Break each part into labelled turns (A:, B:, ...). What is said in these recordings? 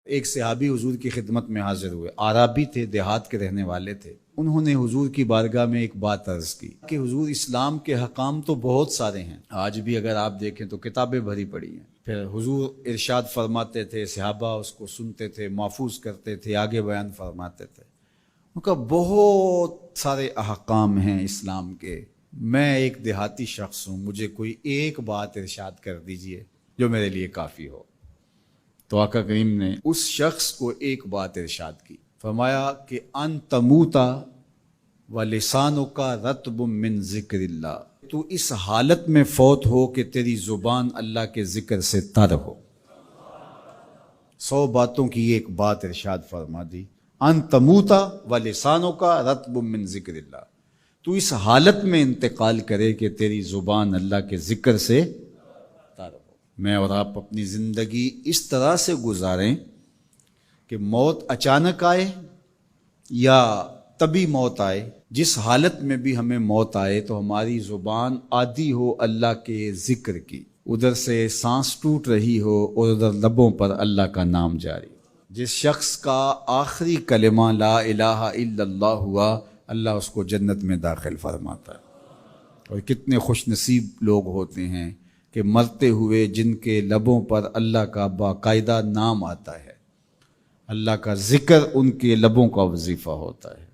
A: ایک صحابی حضور کی خدمت میں حاضر ہوئے، عرابی تھے، دیہات کے رہنے والے تھے۔ انہوں نے حضور کی بارگاہ میں ایک بات عرض کی کہ حضور اسلام کے حکام تو بہت سارے ہیں، آج بھی اگر آپ دیکھیں تو کتابیں بھری پڑی ہیں۔ پھر حضور ارشاد فرماتے تھے، صحابہ اس کو سنتے تھے، محفوظ کرتے تھے، آگے بیان فرماتے تھے۔ ان کا بہت سارے احکام ہیں اسلام کے، میں ایک دیہاتی شخص ہوں، مجھے کوئی ایک بات ارشاد کر دیجئے جو میرے لیے کافی ہو۔ تو آقا کریم نے اس شخص کو ایک بات ارشاد کی، فرمایا کہ ان تموتا ولسانک رطب من ذکر اللہ، تو اس حالت میں فوت ہو کہ تیری زبان اللہ کے ذکر سے تر ہو۔ 100 باتوں کی ایک بات ارشاد فرما دی، ان تموتا ولسانک رطب من ذکر اللہ، تو اس حالت میں انتقال کرے کہ تیری زبان اللہ کے ذکر سے تر ہو۔ میں اور آپ اپنی زندگی اس طرح سے گزاریں کہ موت اچانک آئے یا تبھی موت آئے، جس حالت میں بھی ہمیں موت آئے تو ہماری زبان عادی ہو اللہ کے ذکر کی، ادھر سے سانس ٹوٹ رہی ہو اور ادھر لبوں پر اللہ کا نام جاری۔ جس شخص کا آخری کلمہ لا الہ الا اللہ ہوا، اللہ اس کو جنت میں داخل فرماتا ہے۔ اور کتنے خوش نصیب لوگ ہوتے ہیں کہ مرتے ہوئے جن کے لبوں پر اللہ کا باقاعدہ نام آتا ہے، اللہ کا ذکر ان کے لبوں کا وظیفہ ہوتا ہے۔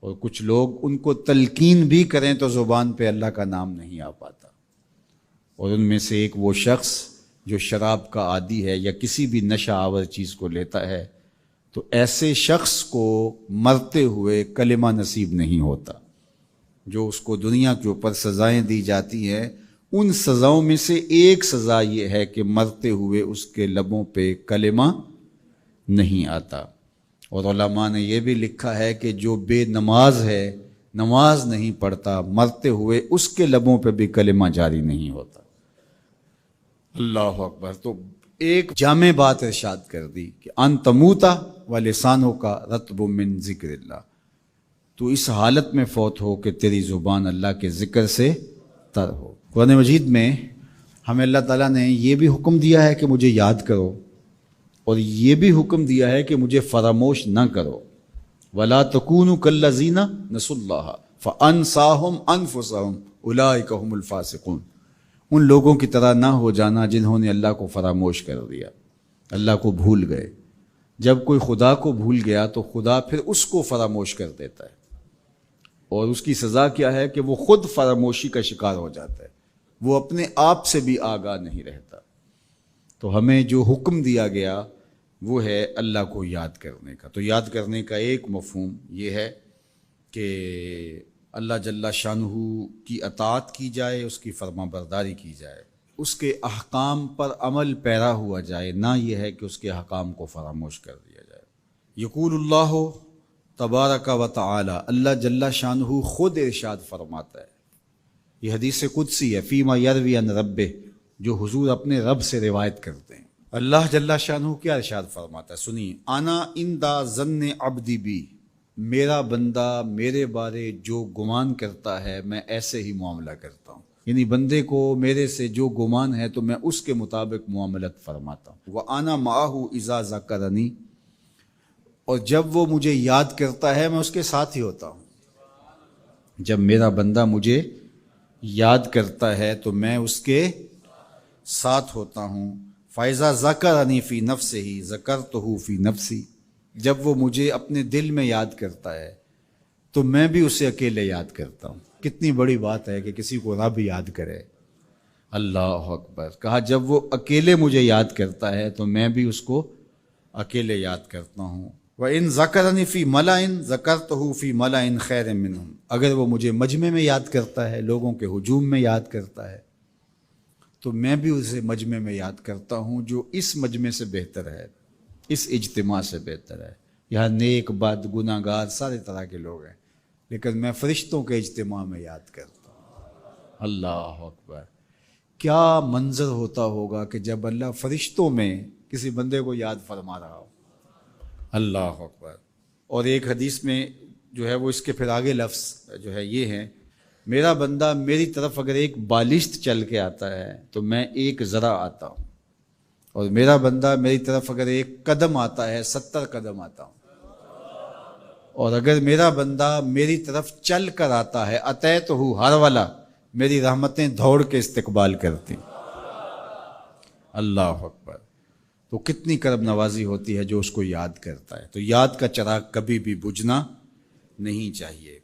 A: اور کچھ لوگ ان کو تلقین بھی کریں تو زبان پہ اللہ کا نام نہیں آ پاتا۔ اور ان میں سے ایک وہ شخص جو شراب کا عادی ہے یا کسی بھی نشہ آور چیز کو لیتا ہے، تو ایسے شخص کو مرتے ہوئے کلمہ نصیب نہیں ہوتا۔ جو اس کو دنیا کے اوپر سزائیں دی جاتی ہیں، ان سزاؤں میں سے ایک سزا یہ ہے کہ مرتے ہوئے اس کے لبوں پہ کلمہ نہیں آتا۔ اور علماء نے یہ بھی لکھا ہے کہ جو بے نماز ہے، نماز نہیں پڑھتا، مرتے ہوئے اس کے لبوں پہ بھی کلمہ جاری نہیں ہوتا۔ اللہ اکبر۔ تو ایک جامع بات ارشاد کر دی کہ ان تموتا ولسانک رطب من ذکر اللہ، تو اس حالت میں فوت ہو کہ تیری زبان اللہ کے ذکر سے تر ہو۔ قرآن مجید میں ہمیں اللہ تعالیٰ نے یہ بھی حکم دیا ہے کہ مجھے یاد کرو، اور یہ بھی حکم دیا ہے کہ مجھے فراموش نہ کرو۔ وَلَا تَكُونُوا كَالَّذِينَ نَسُوا اللَّهَ فَأَنسَاهُمْ أَنفُسَهُمْ أُولَٰئِكَ هُمُ الْفَاسِقُونَ، ان لوگوں کی طرح نہ ہو جانا جنہوں نے اللہ کو فراموش کر دیا، اللہ کو بھول گئے۔ جب کوئی خدا کو بھول گیا تو خدا پھر اس کو فراموش کر دیتا ہے، اور اس کی سزا کیا ہے کہ وہ خود فراموشی کا شکار ہو جاتا ہے، وہ اپنے آپ سے بھی آگاہ نہیں رہتا۔ تو ہمیں جو حکم دیا گیا وہ ہے اللہ کو یاد کرنے کا۔ تو یاد کرنے کا ایک مفہوم یہ ہے کہ اللہ جل شانہ کی اطاعت کی جائے، اس کی فرما برداری کی جائے، اس کے احکام پر عمل پیرا ہوا جائے، نہ یہ ہے کہ اس کے احکام کو فراموش کر دیا جائے۔ یقول اللہ تبارک و تعالی، اللہ جل شانہ خود ارشاد فرماتا ہے، یہ حدیث قدسی ہے، فیما یروی عن ربہ، جو حضور اپنے رب سے روایت کرتے ہیں۔ اللہ جل شانہ کیا ارشاد فرماتا ہے، سنیے، انا عند ظن عبدی بی، میرا بندہ میرے بارے جو گمان کرتا ہے میں ایسے ہی معاملہ کرتا ہوں، یعنی بندے کو میرے سے جو گمان ہے تو میں اس کے مطابق معاملت فرماتا ہوں۔ وَأَنَا مَعَهُ إِذَا ذَكَرَنِي، اور جب وہ مجھے یاد کرتا ہے میں اس کے ساتھ ہی ہوتا ہوں۔ جب میرا بندہ مجھے یاد کرتا ہے تو میں اس کے ساتھ ہوتا ہوں۔ فَإِذَا ذَكَرَنِي فِي نَفْسِهِ ذَكَرْتُهُ فِي نَفْسِي، جب وہ مجھے اپنے دل میں یاد کرتا ہے تو میں بھی اسے اکیلے یاد کرتا ہوں۔ کتنی بڑی بات ہے کہ کسی کو رب یاد کرے، اللہ اکبر۔ کہا جب وہ اکیلے مجھے یاد کرتا ہے تو میں بھی اس کو اکیلے یاد کرتا ہوں۔ وَإِن ذَكَرَنِي فِي مَلَئٍ ذَكَرْتُهُ فِي مَلَئٍ خَيْرٍ مِّنْهُمْ، اگر وہ مجھے مجمع میں یاد کرتا ہے، لوگوں کے ہجوم میں یاد کرتا ہے، تو میں بھی اسے مجمع میں یاد کرتا ہوں جو اس مجمع سے بہتر ہے، اس اجتماع سے بہتر ہے۔ یہاں نیک بد گناہ گار سارے طرح کے لوگ ہیں، لیکن میں فرشتوں کے اجتماع میں یاد کرتا ہوں۔ اللہ اکبر۔ کیا منظر ہوتا ہوگا کہ جب اللہ فرشتوں میں کسی بندے کو یاد فرما رہا ہو، اللہ اکبر۔ اور ایک حدیث میں جو ہے وہ اس کے پھر آگے لفظ جو ہے یہ ہے، میرا بندہ میری طرف اگر ایک بالشت چل کے آتا ہے تو میں ایک ذرا آتا ہوں، اور میرا بندہ میری طرف اگر ایک قدم آتا ہے 70 قدم آتا ہوں، اور اگر میرا بندہ میری طرف چل کر آتا ہے اتیت ہو ہر والا، میری رحمتیں دوڑ کے استقبال کرتی۔ اللہ اکبر۔ تو کتنی کرم نوازی ہوتی ہے جو اس کو یاد کرتا ہے۔ تو یاد کا چراغ کبھی بھی بجھنا نہیں چاہیے۔